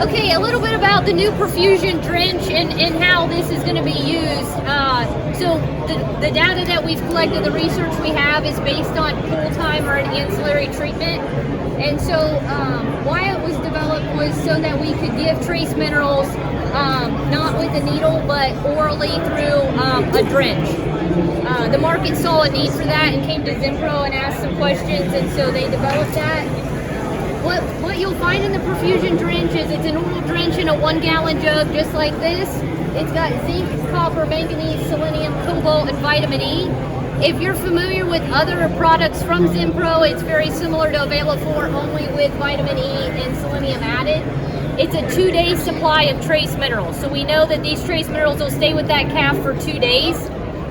Okay, a little bit about the new ProFusion Drench and how this is going to be used. So the data that we've collected, the research we have is based on pool time or an ancillary treatment. And so why it was developed was so that we could give trace minerals not with a needle but orally through a drench. The market saw a need for that and came to Zinpro and asked some questions, and so they developed that. What you'll find in the ProFusion Drench is it's a normal drench in a 1 gallon jug just like this. It's got zinc, copper, manganese, selenium, cobalt, and vitamin E. If you're familiar with other products from Zinpro, it's very similar to Available only with vitamin E and selenium added. It's a 2-day supply of trace minerals. So we know that these trace minerals will stay with that calf for 2 days.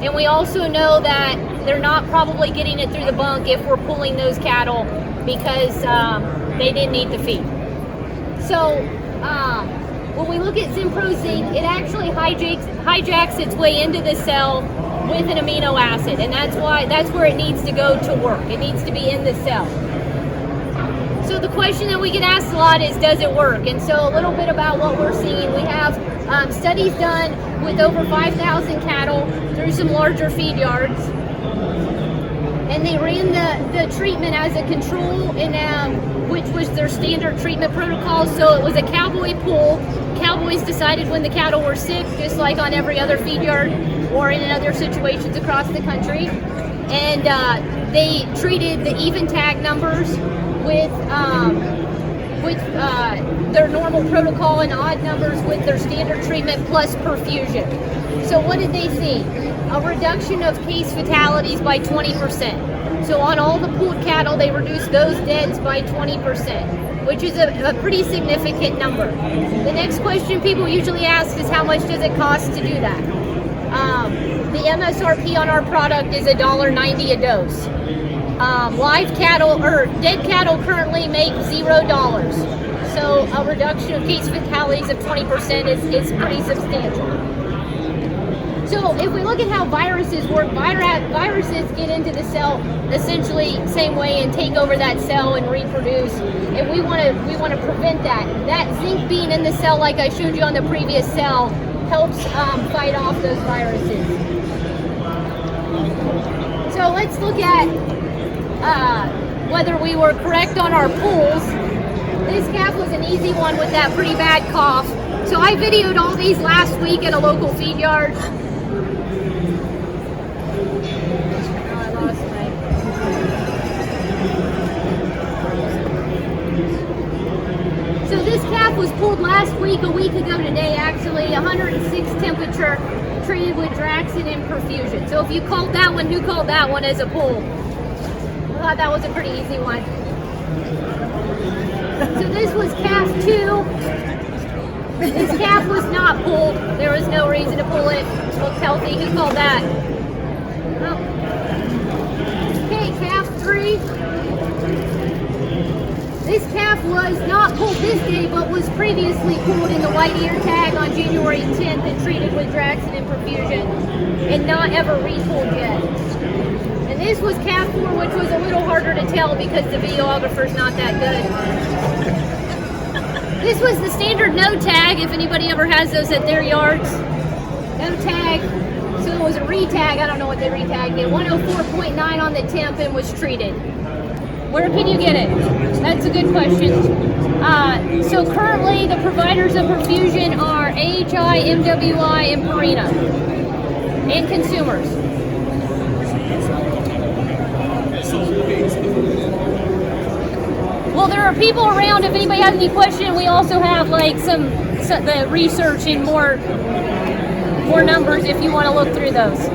And we also know that they're not probably getting it through the bunk if we're pulling those cattle because they didn't eat the feed. So when we look at Zinpro Zinc, it actually hijacks its way into the cell with an amino acid, and that's where it needs to go to work. It needs to be in the cell. So the question that we get asked a lot is, does it work? And so a little bit about what we're seeing. We have studies done with over 5,000 cattle through some larger feed yards. And they ran the treatment as a control, which was their standard treatment protocol. So it was a cowboy pool. Cowboys decided when the cattle were sick, just like on every other feed yard or in other situations across the country. And they treated the even tag numbers with their normal protocol and odd numbers with their standard treatment plus perfusion. So what did they see? A reduction of case fatalities by 20%. So on all the pooled cattle, they reduced those deaths by 20%, which is a pretty significant number. The next question people usually ask is, how much does it cost to do that? The MSRP on our product is $1.90 a dose. Live cattle or dead cattle currently make $0. So a reduction of case fatalities of 20% is pretty substantial. So if we look at how viruses work, viruses get into the cell essentially same way and take over that cell and reproduce. And we want to prevent that. That zinc being in the cell, like I showed you on the previous cell, helps fight off those viruses. So let's look at whether we were correct on our pools. This calf was an easy one with that pretty bad cough. So I videoed all these last week at a local feed yard. So this calf was pulled last week, a week ago today actually, 106 temperature, treated with Draxin and ProFusion. So if you called that one, who called that one as a pull? I thought that was a pretty easy one. So this was calf 2. This calf was not pulled. There was no reason to pull it. It looked healthy. Who called that? Oh. Okay, calf 3. This calf was not pulled this day, but was previously pulled in the white ear tag on January 10th and treated with Draxin and ProFusion, and not ever re-pulled yet. And this was calf 4, which was a little harder to tell because the videographer's not that good. This was the standard no tag, if anybody ever has those at their yards. No tag. So it was a re-tag. I don't know what they re-tagged it. 104.9 on the temp and was treated. Where can you get it? That's a good question. So currently the providers of ProFusion are AHI, MWI, and Purina, and consumers. Well, there are people around. If anybody has any question, we also have like the research and more numbers if you want to look through those.